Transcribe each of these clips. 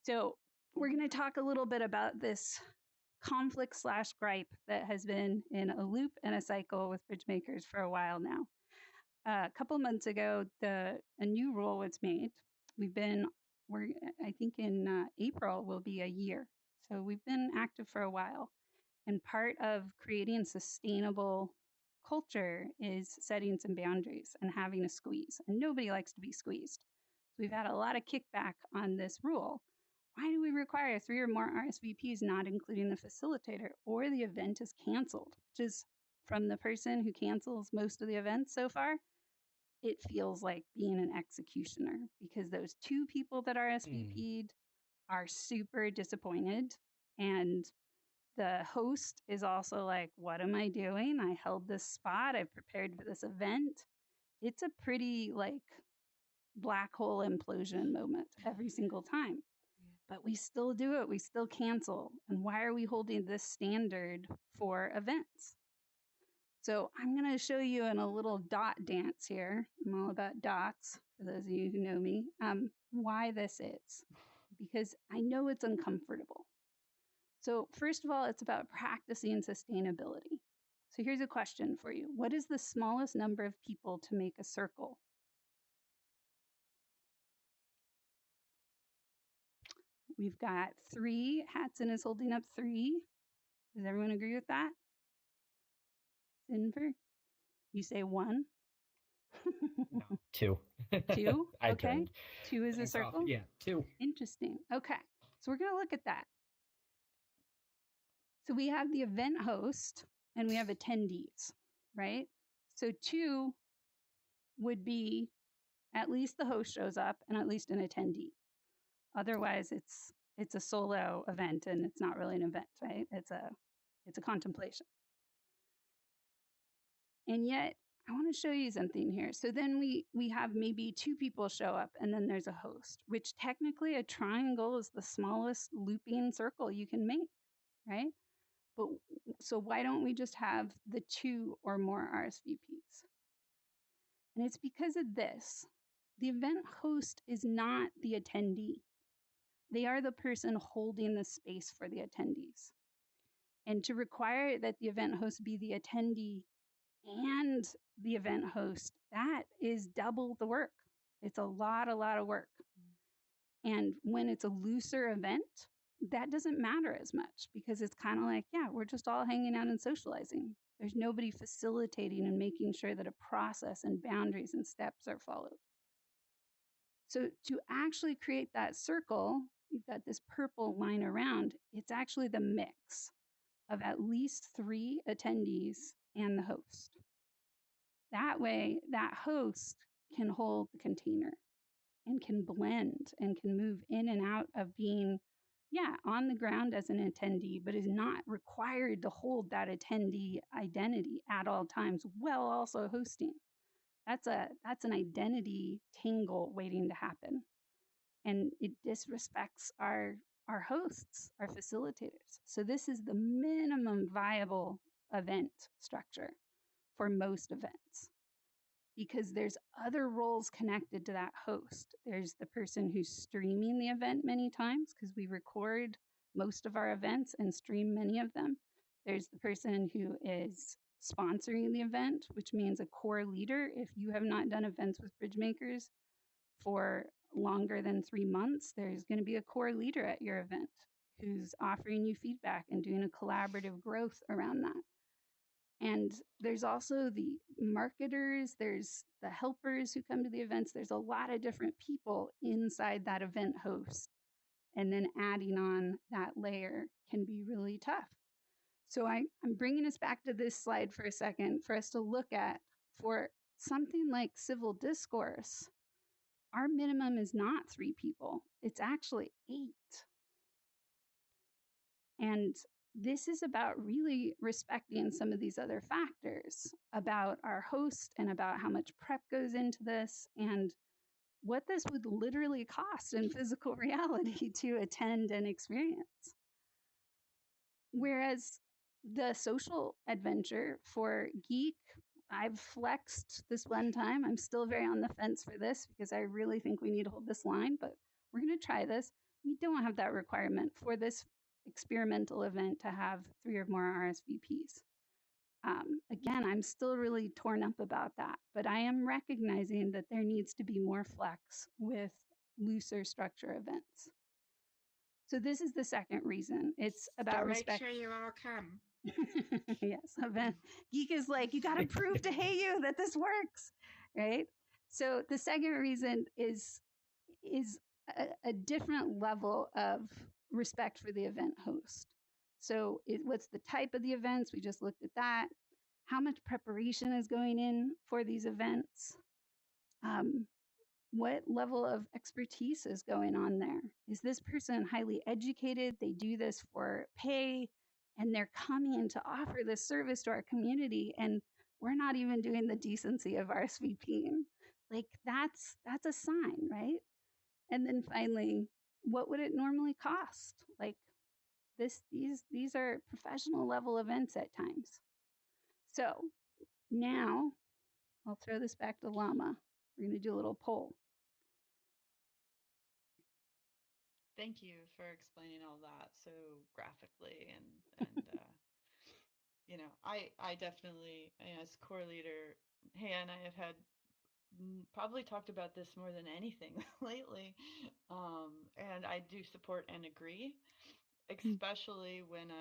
So we're going to talk a little bit about this conflict/gripe that has been in a loop and a cycle with BridgeMakers for a while now. A couple months ago, a new rule was made. I think in April will be a year. So we've been active for a while. And part of creating sustainable culture is setting some boundaries and having a squeeze. And nobody likes to be squeezed. So we've had a lot of kickback on this rule. Why do we require 3 or more RSVPs, not including the facilitator, or the event is canceled? Which is, from the person who cancels most of the events so far, it feels like being an executioner, because those 2 people that RSVP'd are super disappointed. And the host is also like, what am I doing? I held this spot. I've prepared for this event. It's a pretty like black hole implosion moment every single time. But we still do it. We still cancel. And why are we holding this standard for events? So I'm going to show you in a little dot dance here. I'm all about dots, for those of you who know me, why this is. Because I know it's uncomfortable. So first of all, it's about practicing sustainability. So here's a question for you. What is the smallest number of people to make a circle? We've got 3. Hatson is holding up 3. Does everyone agree with that? Sinver, you say 1? No, 2. 2? I Okay. turned. 2 is a circle? Yeah, 2. Interesting. Okay. So we're going to look at that. So we have the event host and we have attendees, right? So 2 would be at least the host shows up and at least an attendee. Otherwise, it's a solo event and it's not really an event, right? It's a contemplation. And yet, I want to show you something here. So then we have maybe 2 people show up and then there's a host, which technically a triangle is the smallest looping circle you can make, right? But so why don't we just have the 2 or more RSVPs? And it's because of this. The event host is not the attendee. They are the person holding the space for the attendees. And to require that the event host be the attendee and the event host, that is double the work. It's a lot of work. And when it's a looser event, that doesn't matter as much because it's kind of like, yeah, we're just all hanging out and socializing. There's nobody facilitating and making sure that a process and boundaries and steps are followed. So to actually create that circle, you've got this purple line around, it's actually the mix of at least 3 attendees and the host. That way, that host can hold the container and can blend and can move in and out of being, on the ground as an attendee, but is not required to hold that attendee identity at all times while also hosting. That's an identity tangle waiting to happen. And it disrespects our hosts, our facilitators. So this is the minimum viable event structure for most events, because there's other roles connected to that host. There's the person who's streaming the event many times, because we record most of our events and stream many of them. There's the person who is sponsoring the event, which means a core leader. If you have not done events with BridgeMakers for longer than 3 months, there's going to be a core leader at your event who's offering you feedback and doing a collaborative growth around that. And there's also the marketers, there's the helpers who come to the events. There's a lot of different people inside that event host. And then adding on that layer can be really tough. So I'm bringing us back to this slide for a second for us to look at, for something like civil discourse, our minimum is not 3 people. It's actually 8. And this is about really respecting some of these other factors about our host and about how much prep goes into this and what this would literally cost in physical reality to attend and experience. Whereas the social adventure for Geek, I've flexed this one time. I'm still very on the fence for this because I really think we need to hold this line, but we're going to try this. we don't have that requirement for this experimental event to have 3 or more RSVPs. Again, I'm still really torn up about that, but I am recognizing that there needs to be more flex with looser structure events. So this is the second reason. It's about respect. Make sure you all come. Yes, event geek is like, you got to prove to Hey You that this works, right? So the second reason is a different level of respect for the event host. So what's the type of the events? We just looked at that. How much preparation is going in for these events? What level of expertise is going on there? Is this person highly educated? They do this for pay and they're coming to offer this service to our community, and we're not even doing the decency of RSVPing. Like that's a sign, right? And then finally, what would it normally cost? Like these are professional level events at times. So now I'll throw this back to Llama. We're going to do a little poll. Thank you for explaining all that so graphically and you know, I definitely, as core leader, hey, and I have had probably talked about this more than anything lately, and I do support and agree, especially when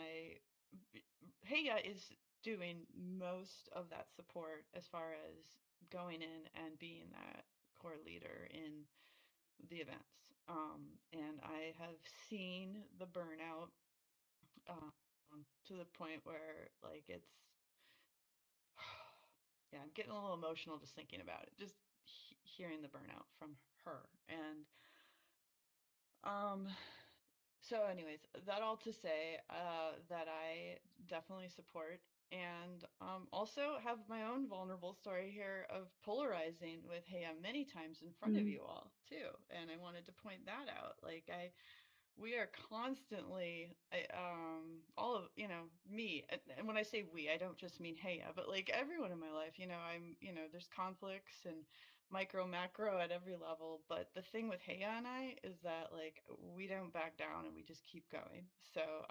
Heya is doing most of that support as far as going in and being that core leader in the events. And I have seen the burnout to the point where like it's yeah, I'm getting a little emotional just thinking about it, just hearing the burnout from her. And so anyways, that all to say that I definitely support and also have my own vulnerable story here of polarizing with Hey, I'm many times in front of you all too. And I wanted to point that out. Like we are constantly all of me, and when I say we, I don't just mean Heya, but like everyone in my life, I'm there's conflicts and micro macro at every level, but the thing with Heya and I is that like we don't back down and we just keep going. So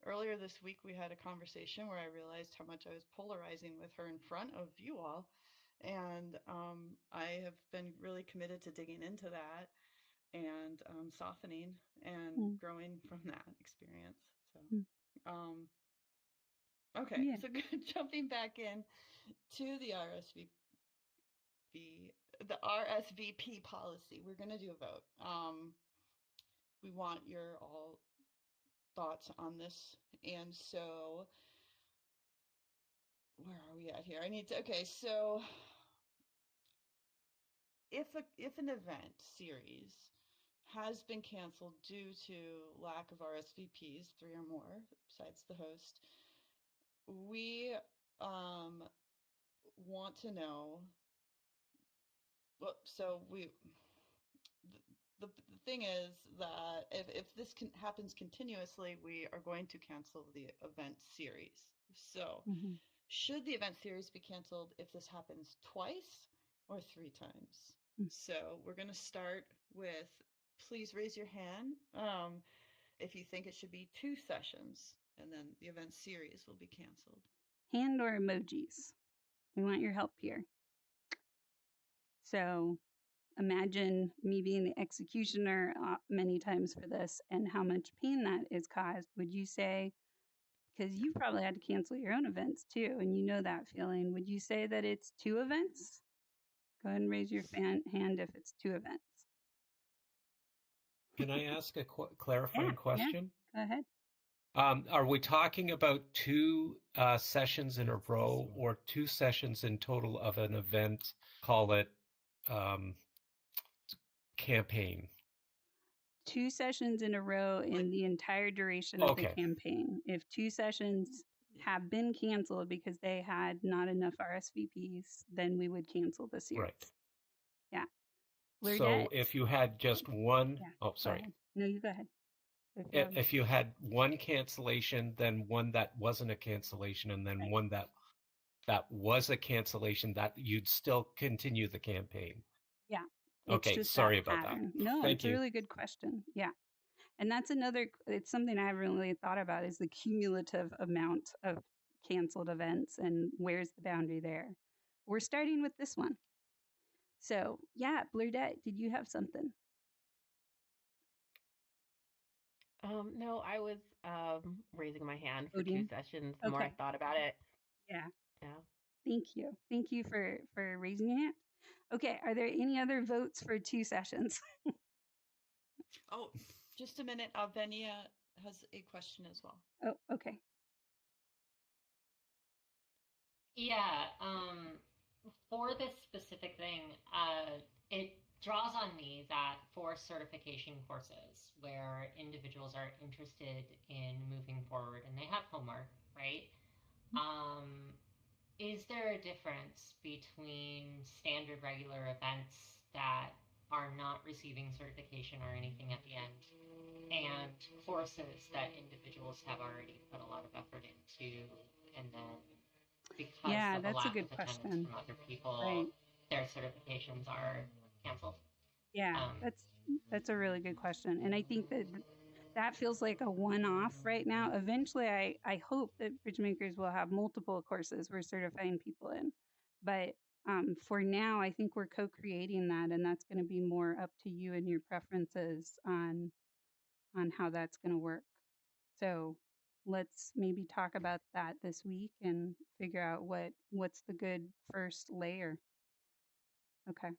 earlier this week we had a conversation where I realized how much I was polarizing with her in front of you all, and I have been really committed to digging into that and softening and growing from that experience. So, okay, so jumping back in to the RSVP policy, we're going to do a vote. We want your all thoughts on this, and so where are we at here? Okay, so if an event series has been canceled due to lack of RSVPs, 3 or more besides the host, we want to know. Well, so the thing is that if this happens continuously, we are going to cancel the event series. So should the event series be canceled if this happens twice or 3 times? So we're going to start with, please raise your hand if you think it should be 2 sessions, and then the event series will be canceled. Hand or emojis? We want your help here. So imagine me being the executioner many times for this and how much pain that is caused. Would you say, because you've probably had to cancel your own events too, and you know that feeling, would you say that it's 2 events? Go ahead and raise your hand if it's 2 events. Can I ask a clarifying question? Yeah, go ahead. Are we talking about 2 sessions in a row or 2 sessions in total of an event? Call it campaign. 2 sessions in a row in the entire duration of the campaign. If 2 sessions have been canceled because they had not enough RSVPs, then we would cancel the series. Right. Yeah. So if you had just one, sorry. No, you go ahead. If you had one cancellation, then one that wasn't a cancellation, and then one that was a cancellation, that you'd still continue the campaign. Yeah. Okay, sorry about that. No, Thank it's you. a really good question. Yeah. And that's it's something I haven't really thought about, is the cumulative amount of canceled events and where's the boundary there. We're starting with this one. So yeah, Blurdette, did you have something? No, I was raising my hand for Voting. 2 sessions. The more I Okay. thought about it. Yeah. Yeah. Thank you. Thank you for raising your hand. Okay. Are there any other votes for 2 sessions? Oh, just a minute. Venia has a question as well. Oh, okay. Yeah, for this specific thing, it draws on me that for certification courses where individuals are interested in moving forward and they have homework, right? Is there a difference between standard regular events that are not receiving certification or anything at the end and courses that individuals have already put a lot of effort into, and then because Yeah, of a that's a lack good of attendance question. from other people, Right. their certifications are canceled? Yeah, that's a really good question. And I think that feels like a one-off right now. Eventually, I hope that BridgeMakers will have multiple courses we're certifying people in. But for now, I think we're co-creating that, and that's going to be more up to you and your preferences on how that's going to work. So let's maybe talk about that this week and figure out what's the good first layer. Okay.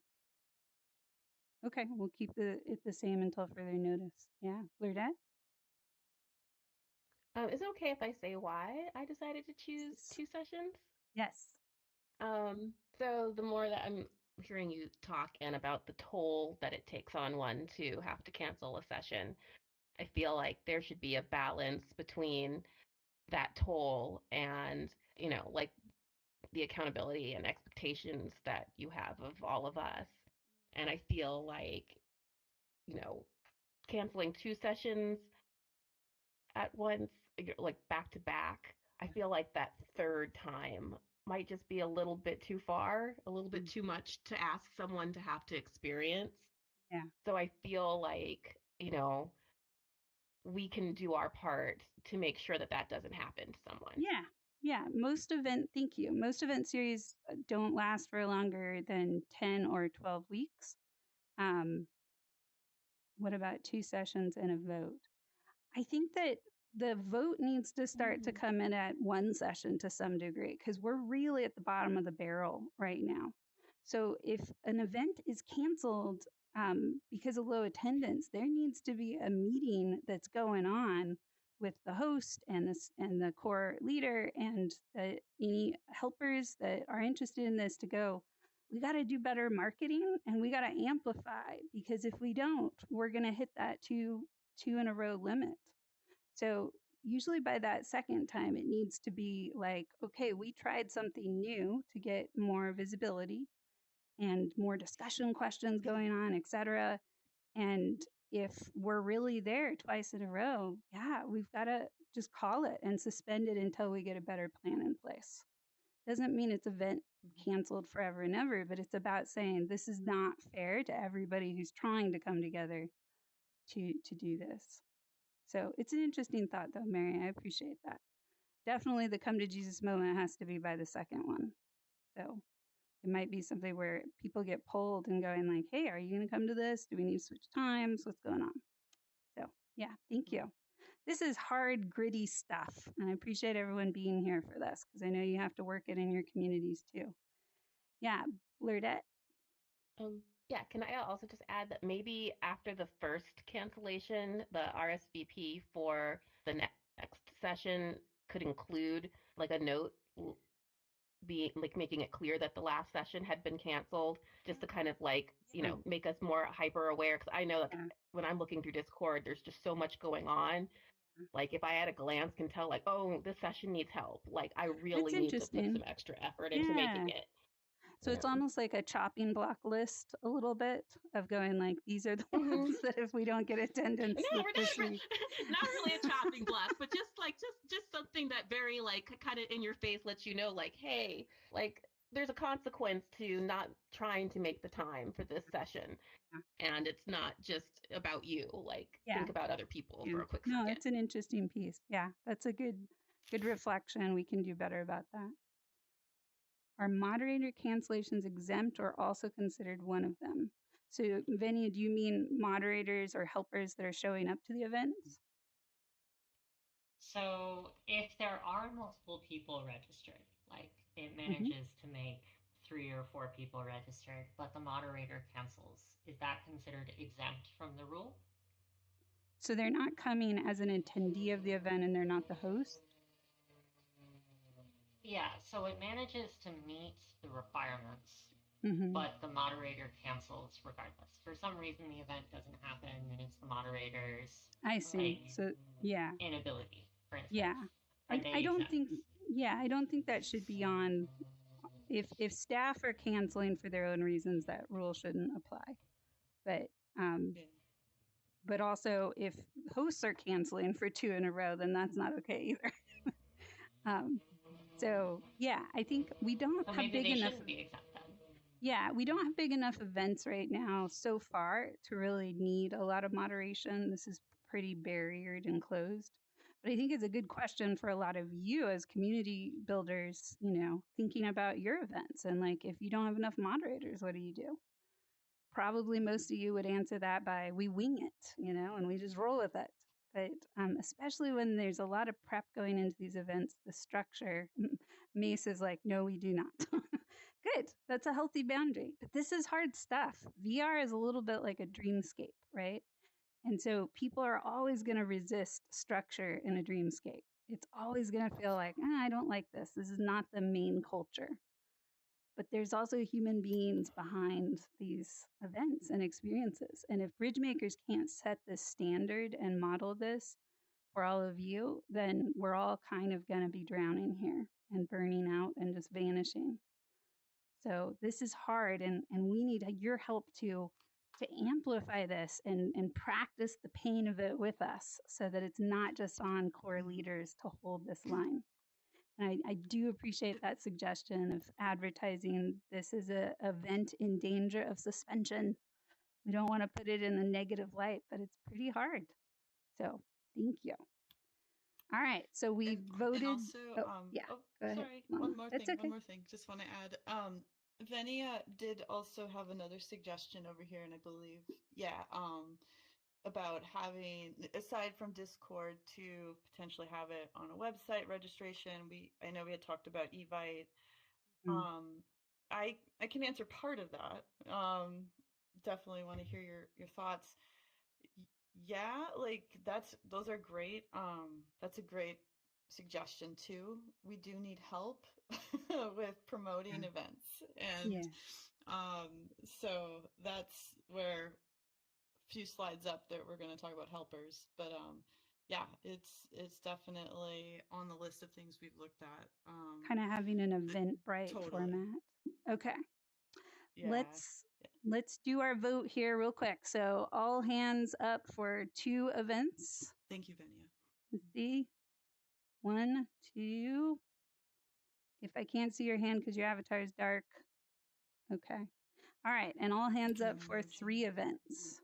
Okay, we'll keep it the same until further notice. Yeah, Blurdette? Is it okay if I say why I decided to choose 2 sessions? Yes. So the more that I'm hearing you talk and about the toll that it takes on one to have to cancel a session, I feel like there should be a balance between that toll and, like the accountability and expectations that you have of all of us. And I feel like, canceling 2 sessions at once, like back to back, I feel like that third time might just be a little bit too far, a little bit too much to ask someone to have to experience. Yeah. So I feel like, we can do our part to make sure that that doesn't happen to someone. Yeah. Yeah. Thank you. Most event series don't last for longer than 10 or 12 weeks. What about 2 sessions and a vote? I think that the vote needs to start to come in at 1 session to some degree, because we're really at the bottom of the barrel right now. So if an event is canceled because of low attendance, there needs to be a meeting that's going on with the host and the core leader and any helpers that are interested in this to go, we got to do better marketing and we got to amplify, because if we don't, we're going to hit that two in a row limit. So usually by that second time, it needs to be like, okay, we tried something new to get more visibility and more discussion questions going on, et cetera. And if we're really there twice in a row, yeah, we've got to just call it and suspend it until we get a better plan in place. Doesn't mean it's event canceled forever and ever, but it's about saying this is not fair to everybody who's trying to come together to do this. So it's an interesting thought, though, Mary. I appreciate that. Definitely the come to Jesus moment has to be by the second one. So it might be something where people get pulled and going like, hey, are you going to come to this? Do we need to switch times? What's going on? So yeah, thank you. This is hard, gritty stuff. And I appreciate everyone being here for this, because I know you have to work it in your communities too. Yeah, Blurdette? Yeah, can I also just add that maybe after the first cancellation, the RSVP for the next session could include like a note being like making it clear that the last session had been canceled, just to kind of like, make us more hyper aware. Because I know like when I'm looking through Discord, there's just so much going on. Like if I at a glance can tell like, oh, this session needs help. Like I really need to put some extra effort into making it. So it's almost like a chopping block list a little bit of going like, these are the ones that if we don't get attendance. No, we're not really a chopping block, but just something that very like kind of in your face lets you know like, hey, like there's a consequence to not trying to make the time for this session. And it's not just about you. Like, think about other people for a quick No, second. it's an interesting piece. Yeah, that's a good reflection. We can do better about that. Are moderator cancellations exempt or also considered one of them? So, Venia, do you mean moderators or helpers that are showing up to the events? So if there are multiple people registered, like it manages to make 3 or 4 people registered, but the moderator cancels, is that considered exempt from the rule? So they're not coming as an attendee of the event and they're not the host? Yeah, so it manages to meet the requirements, but the moderator cancels regardless. For some reason, the event doesn't happen, and it's the moderator's I see. So, yeah. inability, for instance. Yeah. I don't think, I don't think that should be on. If staff are canceling for their own reasons, that rule shouldn't apply. But also if hosts are canceling for 2 in a row, then that's not okay either. So yeah, I think we don't have big enough. Be exempt then. Yeah, we don't have big enough events right now so far to really need a lot of moderation. This is pretty barriered and closed. But I think it's a good question for a lot of you as community builders, thinking about your events. And like, if you don't have enough moderators, what do you do? Probably most of you would answer that by we wing it, and we just roll with it. But especially when there's a lot of prep going into these events, the structure, Mace is like, no, we do not. Good. That's a healthy boundary. But this is hard stuff. VR is a little bit like a dreamscape, right? And so people are always going to resist structure in a dreamscape. It's always going to feel like, I don't like this. This is not the main culture. But there's also human beings behind these events and experiences. And if BridgeMakers can't set this standard and model this for all of you, then we're all kind of going to be drowning here and burning out and just vanishing. So this is hard, and we need your help to amplify this and practice the pain of it with us so that it's not just on core leaders to hold this line. And I do appreciate that suggestion of advertising this is an event in danger of suspension. We don't want to put it in a negative light, but it's pretty hard. So thank you. All right, so we voted. And also, go ahead. Sorry, one more thing. Just want to add. Venia did also have another suggestion over here, and I believe, about having, aside from Discord, to potentially have it on a website registration. I know we had talked about Evite. I can answer part of that. Definitely want to hear your thoughts. Yeah, like those are great. That's a great suggestion too. We do need help with promoting events, and so that's where a few slides up there we're going to talk about helpers. But it's definitely on the list of things we've looked at. Kind of having an Eventbrite format. Okay. Yeah. Let's do our vote here real quick. So all hands up for 2 events. Thank you, Venia. Let's see. 1, 2. If I can't see your hand because your avatar is dark. Okay. All right. And all hands up for 3 events.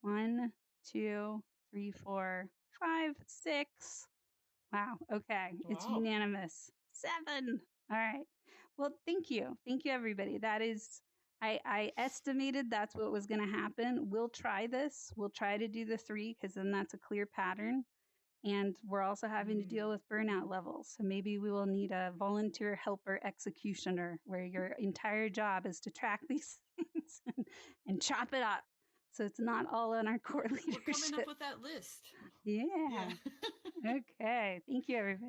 1, 2, 3, 4, 5, 6. Wow. Okay. It's unanimous. 7. All right. Well, thank you. Thank you, everybody. That is, I estimated that's what was going to happen. We'll try this. We'll try to do the 3 because then that's a clear pattern. And we're also having to deal with burnout levels. So maybe we will need a volunteer helper executioner where your entire job is to track these things and chop it up. So it's not all on our core leadership. We're coming up with that list. Yeah. Okay. Thank you, everybody.